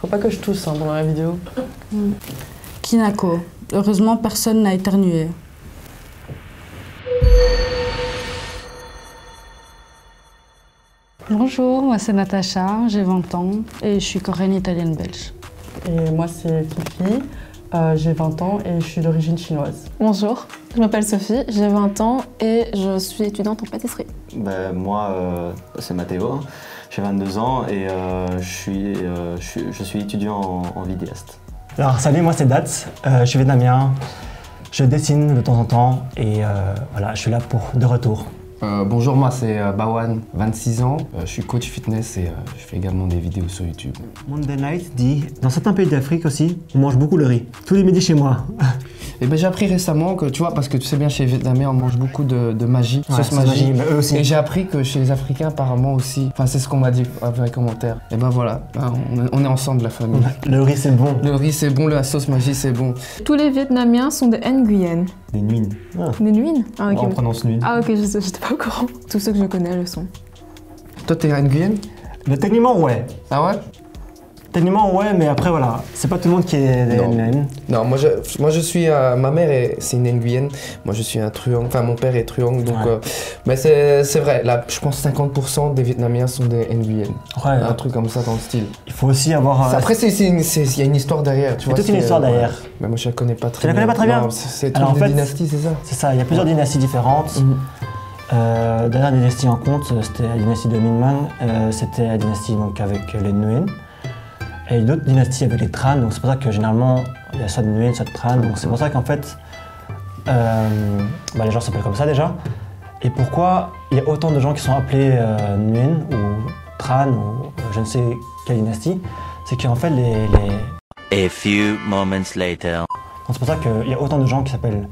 Faut pas que je tousse pendant la vidéo. Kinako. Heureusement, personne n'a éternué. Bonjour, moi c'est Natacha, j'ai 20 ans et je suis coréenne italienne belge. Et moi c'est Fifi, j'ai 20 ans et je suis d'origine chinoise. Bonjour, je m'appelle Sophie, j'ai 20 ans et je suis étudiante en pâtisserie. Moi, c'est Mathéo, j'ai 22 ans et je suis étudiant en vidéaste. Alors salut, moi c'est Dats, je suis vietnamien, je dessine de temps en temps et voilà, je suis là pour de retour. Bonjour, moi c'est Bawan, 26 ans, je suis coach fitness et je fais également des vidéos sur YouTube. Monday Night dit, dans certains pays d'Afrique aussi, on mange beaucoup le riz, tous les midis chez moi. Et j'ai appris récemment que, tu vois, parce que tu sais bien, chez les Vietnamiens, on mange beaucoup de magie, sauce magie, mais eux aussi. Et j'ai appris que chez les Africains, apparemment aussi, enfin c'est ce qu'on m'a dit avec les commentaires. Et voilà, on est ensemble, la famille. Le riz c'est bon. Le riz c'est bon, la sauce magie c'est bon. Tous les Vietnamiens sont des Nguyen. Des nuines. Des Nguyen? Ah, ok. On prononce nuine. Ah ok, j'étais pas au courant. Tous ceux que je connais le sont. Toi t'es Nguyen? Techniquement ouais. Ah ouais? Techniquement ouais, mais après voilà, c'est pas tout le monde qui est des Nguyen. Non, moi je suis, ma mère c'est une Nguyen, moi je suis un Truong, enfin mon père est Truong, donc mais c'est vrai, là je pense 50% des Vietnamiens sont des Nguyen. Ouais, un truc comme ça dans le style. Il faut aussi avoir... Après il y a une histoire derrière, tu vois. C'est toute une histoire derrière. Mais moi je la connais pas très bien. Tu la connais pas très bien? C'est toute une dynastie, c'est ça? C'est ça, il y a plusieurs dynasties différentes. Dernière dynastie en compte, c'était la dynastie de Minman, c'était la dynastie donc, avec les Nguyen. Et d'autres dynasties avec les Tran, donc c'est pour ça que généralement il y a soit de Nguyen, soit de Tran, donc c'est pour ça qu'en fait les gens s'appellent comme ça déjà. Et pourquoi il y a autant de gens qui sont appelés Nguyen ou Tran ou je ne sais quelle dynastie, c'est qu'en fait A few moments later. C'est pour ça qu'il y a autant de gens qui s'appellent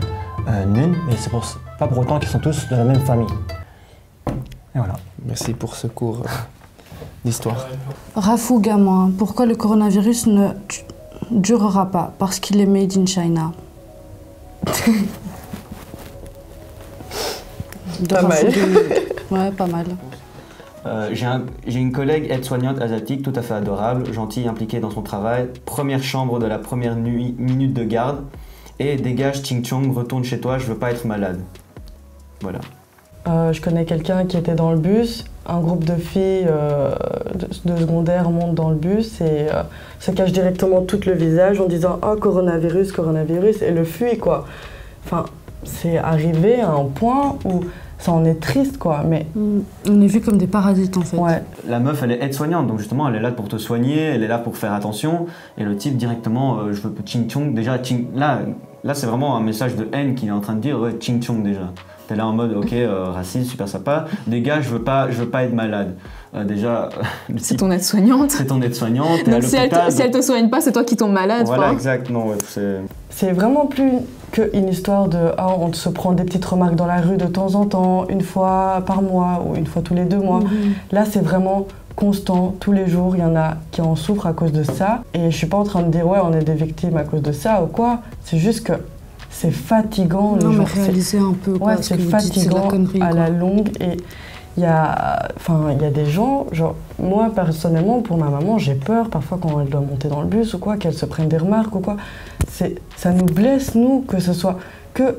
Nguyen, mais c'est pas pour autant qu'ils sont tous de la même famille. Et voilà. Merci pour ce cours d'histoire. Rafou gamin, pourquoi le coronavirus ne durera pas? Parce qu'il est made in China. Pas mal. Ouais, pas mal. J'ai une collègue aide-soignante asiatique tout à fait adorable, gentille, impliquée dans son travail, première chambre de la première minute de garde, et dégage Ching Chong, retourne chez toi, je veux pas être malade. Voilà. Je connais quelqu'un qui était dans le bus, un groupe de filles de secondaire monte dans le bus et se cache directement tout le visage en disant « Oh, coronavirus, coronavirus » et le fuit quoi. Enfin, c'est arrivé à un point où ça en est triste quoi, mais... On est vu comme des parasites en fait. Ouais. La meuf elle est aide-soignante, donc justement elle est là pour te soigner, elle est là pour faire attention, et le type directement je veux Ching Chong, déjà là c'est vraiment un message de haine qu'il est en train de dire, ouais, Ching Chong déjà. T'es là en mode ok, raciste, super sympa, des gars je veux pas être malade. Déjà... C'est ton aide-soignante. C'est ton aide-soignante, donc si elle te soigne pas, c'est toi qui tombes malade. Voilà, exact, non, ouais, c'est vraiment plus qu'une histoire de « on se prend des petites remarques dans la rue de temps en temps, une fois par mois ou une fois tous les 2 mois ». Là c'est vraiment constant, tous les jours, il y en a qui en souffrent à cause de ça. Et je suis pas en train de dire « ouais, on est des victimes à cause de ça » ou quoi, c'est juste que c'est fatigant. Non, mais réaliser un peu quoi, ouais, c'est fatigant à la longue. Et il y a des gens, genre moi personnellement pour ma maman j'ai peur parfois quand elle doit monter dans le bus ou quoi, qu'elle se prenne des remarques ou quoi. Ça nous blesse nous, que ce soit que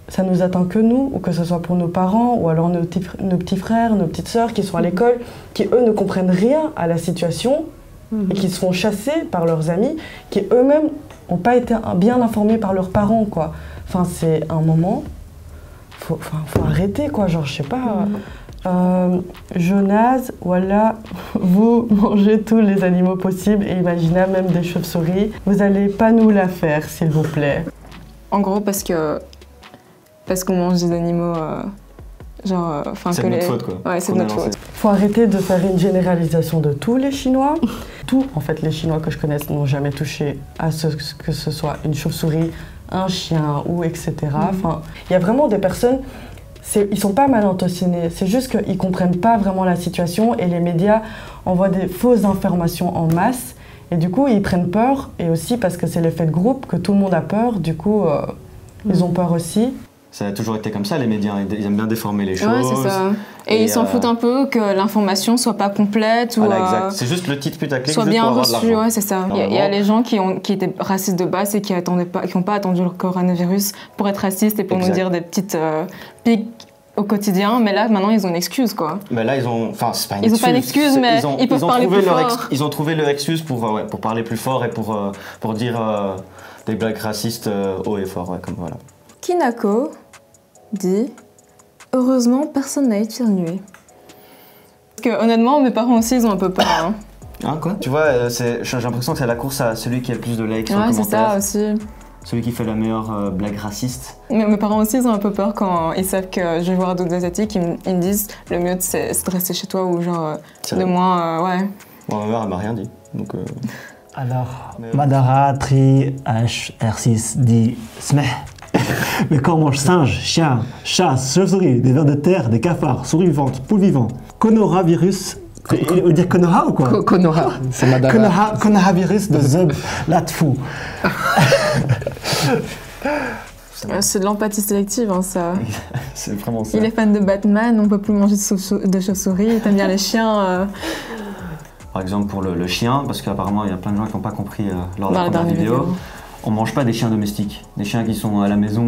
ça nous atteint que nous ou que ce soit pour nos parents ou alors nos petits frères, nos petites sœurs qui sont à l'école, qui eux ne comprennent rien à la situation et qui se font chasser par leurs amis, qui eux-mêmes n'ont pas été bien informés par leurs parents quoi. Enfin c'est un moment, faut arrêter quoi, genre je sais pas. Jonas, voilà, vous mangez tous les animaux possibles et imaginables, même des chauves-souris. Vous allez pas nous la faire, s'il vous plaît. En gros, parce qu'on mange des animaux, c'est de notre faute quoi. Ouais, c'est de notre faute. Faut arrêter de faire une généralisation de tous les Chinois. Tous, en fait, les Chinois que je connaisse n'ont jamais touché à que ce soit une chauve-souris, un chien ou etc. Enfin, il y a vraiment des personnes. Ils sont pas mal intentionnés, c'est juste qu'ils comprennent pas vraiment la situation et les médias envoient des fausses informations en masse et du coup ils prennent peur et aussi parce que c'est l'effet de groupe que tout le monde a peur, du coup ils ont peur aussi. Ça a toujours été comme ça, les médias, ils aiment bien déformer les choses. Ouais, c'est ça. Et ils s'en foutent un peu que l'information soit pas complète ou exact. C'est juste le titre putaclic soit juste bien pour avoir de reçu, l'argent. ouais, c'est ça. Il y a les gens qui étaient racistes de base et qui n'ont pas attendu le coronavirus pour être racistes et pour nous dire des petites piques au quotidien, mais là maintenant ils ont une excuse quoi. Mais là ils ont, enfin c'est pas une excuse. Ils ont pas une excuse, mais ils peuvent parler plus fort. Ils ont trouvé leur excuse pour parler plus fort et pour dire des blagues racistes haut et fort, ouais, comme voilà. Kinako dit « Heureusement, personne n'a éternué ». Parce que honnêtement, mes parents aussi, ils ont un peu peur. Hein. Hein, quoi? Tu vois, j'ai l'impression que c'est la course à celui qui a le plus de likes sur le commentaire. Ouais, c'est ça aussi. Celui qui fait la meilleure blague raciste. Mais mes parents aussi, ils ont un peu peur quand ils savent que je vais voir d'autres asiatiques. Ils me disent « Le mieux, c'est de rester chez toi » ou genre de moins, ouais. Bon, ma mère, elle m'a rien dit, donc... Alors, Madara Tri HR6 dit « Smeh ». Mais quand on mange singe, chien, chat, chauve-souris, des vers de terre, des cafards, souris vivantes, poules vivantes, conoravirus, il veut dire Konora ou quoi? Konora, c'est Madara. Conoravirus de Zub Latfou. C'est de l'empathie sélective, hein, ça. C'est vraiment ça. Il est fan de Batman, on peut plus manger de chauve-souris, il aime bien les chiens. Par exemple pour le chien, parce qu'apparemment il y a plein de gens qui n'ont pas compris lors de la première vidéo. On mange pas des chiens domestiques. Des chiens qui sont à la maison,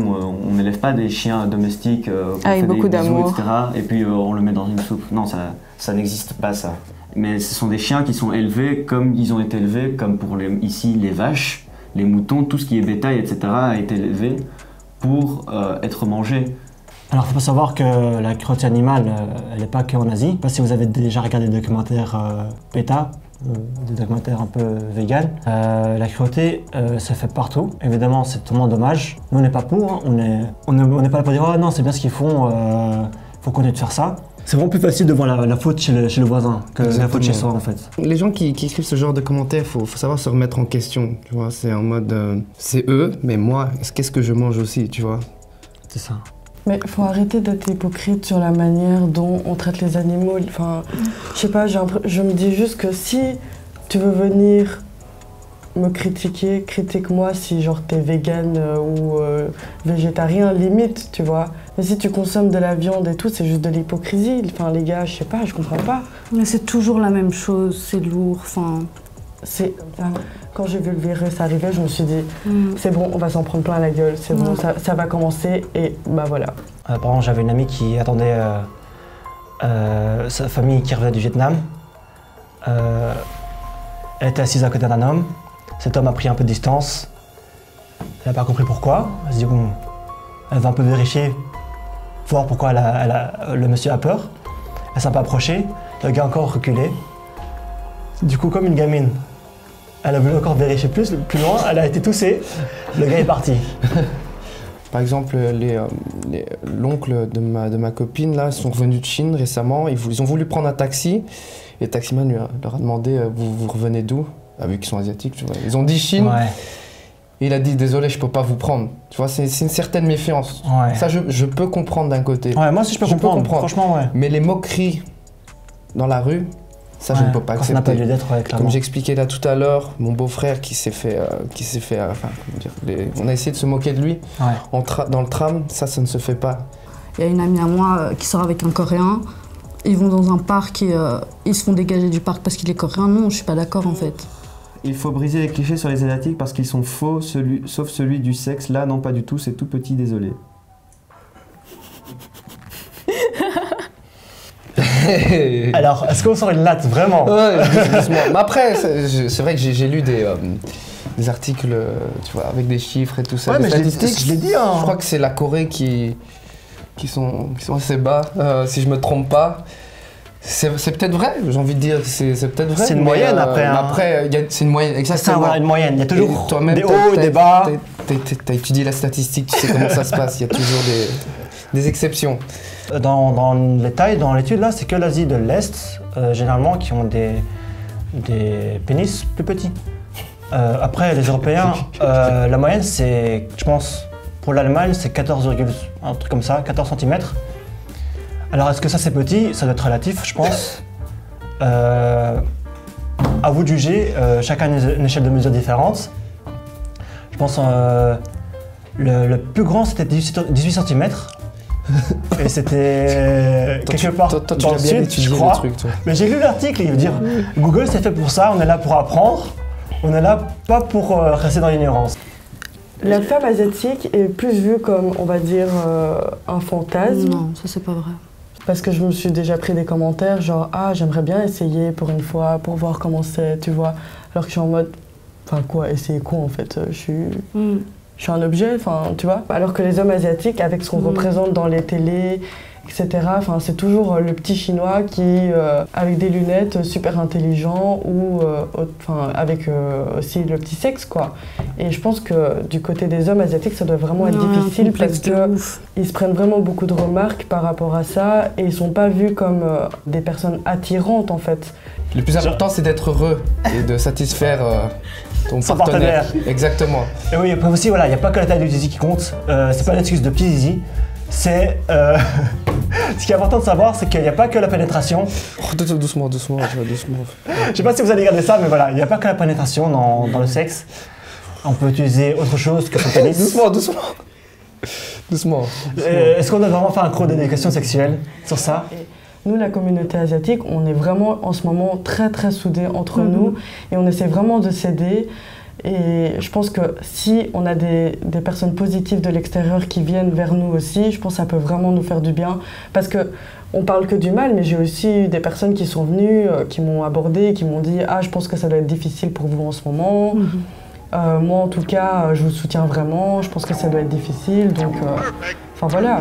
on n'élève pas des chiens domestiques avec beaucoup d'amour, etc. Et puis on le met dans une soupe. Non, ça n'existe pas ça. Mais ce sont des chiens qui sont élevés comme ils ont été élevés, comme pour ici les vaches, les moutons, tout ce qui est bétail, etc. a été élevé pour être mangé. Alors, il faut pas savoir que la cruauté animale, elle n'est pas qu'en Asie. Je ne sais pas si vous avez déjà regardé des documentaires PETA, des documentaires un peu vegan. La cruauté, ça fait partout. Évidemment, c'est totalement dommage. Nous, on n'est pas pour. Hein. On n'est pas là pour dire « Oh non, c'est bien ce qu'ils font, faut continuer de faire ça ». C'est vraiment plus facile de voir la faute chez le voisin que la faute chez soi, en fait. Les gens qui écrivent ce genre de commentaires, faut savoir se remettre en question, tu vois. C'est en mode, c'est eux, mais moi, qu'est-ce que je mange aussi, tu vois. C'est ça. Mais il faut arrêter d'être hypocrite sur la manière dont on traite les animaux. Enfin, je sais pas, je me dis juste que si tu veux venir me critiquer, critique-moi si genre t'es vegan ou végétarien, limite, tu vois. Mais si tu consommes de la viande et tout, c'est juste de l'hypocrisie. Enfin, les gars, je sais pas, je comprends pas. Mais c'est toujours la même chose, c'est lourd, enfin... Quand j'ai vu le virus arriver, je me suis dit, c'est bon, on va s'en prendre plein la gueule, c'est bon, ça va commencer, et bah voilà. Par exemple, j'avais une amie qui attendait sa famille qui revenait du Vietnam. Elle était assise à côté d'un homme. Cet homme a pris un peu de distance. Elle n'a pas compris pourquoi. Elle se dit, bon, elle va un peu vérifier, voir pourquoi le monsieur a peur. Elle s'est un peu approchée, le gars a encore reculé. Du coup, comme une gamine, elle a voulu encore vérifier plus loin, elle a été toussée, le gars est parti. Par exemple, l'oncle de ma copine, là, sont revenus de Chine récemment, ils ont voulu prendre un taxi, et le taximan leur a demandé « vous revenez d'où ?» Vu qu'ils sont asiatiques, tu vois. Ils ont dit Chine, et il a dit « désolé, je peux pas vous prendre ». Tu vois, c'est une certaine méfiance. Ouais. Ça, je peux comprendre d'un côté. Ouais, moi aussi je peux comprendre, franchement, ouais. Mais les moqueries dans la rue, ça, je ne peux pas accepter. Ça n'a pas lieu d'être, clairement. Comme j'expliquais là tout à l'heure, mon beau-frère qui s'est fait, enfin, comment dire, on a essayé de se moquer de lui dans le tram, ça ne se fait pas. Il y a une amie à moi qui sort avec un Coréen, ils vont dans un parc et ils se font dégager du parc parce qu'il est coréen. Non, je suis pas d'accord en fait. Il faut briser les clichés sur les asiatiques parce qu'ils sont faux, sauf celui du sexe. Là, non, pas du tout, c'est tout petit, désolé. Alors, est-ce qu'on sort une latte, vraiment? Ouais, doucement. Mais après, c'est vrai que j'ai lu des articles, tu vois, avec des chiffres et tout ça. Ouais, mais statistiques, je l'ai dit, hein. Je crois que c'est la Corée qui sont assez bas, si je me trompe pas. C'est peut-être vrai, j'ai envie de dire, c'est peut-être vrai. C'est une moyenne après. Hein. Après, c'est une moyenne, exactement. C'est une moyenne, il y a toujours des hauts, des bas. T'as étudié la statistique, tu sais comment ça se passe, il y a toujours des exceptions. Dans les tailles, dans l'étude là, c'est que l'Asie de l'Est, généralement, qui ont des pénis plus petits. Après, les Européens, la moyenne, c'est, je pense, pour l'Allemagne, c'est 14, un truc comme ça, 14 cm. Alors, est-ce que ça c'est petit? Ça doit être relatif, je pense. À vous de juger, chacun a une échelle de mesure différente. Je pense le plus grand c'était 18 cm. Et c'était quelque part toi, tu dans as le bien sud, étudié je le crois. truc, toi. Mais j'ai lu l'article, il veut dire Google c'est fait pour ça, on est là pour apprendre, on est là pas pour rester dans l'ignorance. La femme asiatique est plus vue comme, on va dire, un fantasme. Non, ça c'est pas vrai. Parce que je me suis déjà pris des commentaires genre « Ah, j'aimerais bien essayer pour une fois, pour voir comment c'est, tu vois ?» Alors que je suis en mode « Enfin quoi, essayer quoi en fait je suis un objet, enfin tu vois ?» Alors que les hommes asiatiques, avec ce qu'on représente dans les télés, etc., c'est toujours le petit chinois qui, avec des lunettes, super intelligent ou avec aussi le petit sexe quoi. Et je pense que du côté des hommes asiatiques, ça doit vraiment être difficile parce qu'ils se prennent vraiment beaucoup de remarques par rapport à ça et ils sont pas vus comme des personnes attirantes en fait. Le plus important c'est d'être heureux et de satisfaire ton partenaire. Exactement. Et oui, après aussi, voilà, il n'y a pas que la taille du zizi qui compte, c'est pas une excuse de petit zizi. C'est ce qui est important de savoir, c'est qu'il n'y a pas que la pénétration. Oh, doucement. Je sais pas si vous allez regarder ça, mais voilà, il n'y a pas que la pénétration dans le sexe. On peut utiliser autre chose que son pénis. Doucement. Est-ce qu'on doit vraiment faire un cours d'éducation sexuelle sur ça? Nous, la communauté asiatique, on est vraiment en ce moment très très soudés entre nous et on essaie vraiment de s'aider. Et je pense que si on a des personnes positives de l'extérieur qui viennent vers nous aussi, je pense que ça peut vraiment nous faire du bien. Parce qu'on parle que du mal, mais j'ai aussi eu des personnes qui sont venues, qui m'ont abordé, qui m'ont dit « Ah, je pense que ça doit être difficile pour vous en ce moment. Moi, en tout cas, je vous soutiens vraiment. Je pense que ça doit être difficile. » Donc, enfin voilà.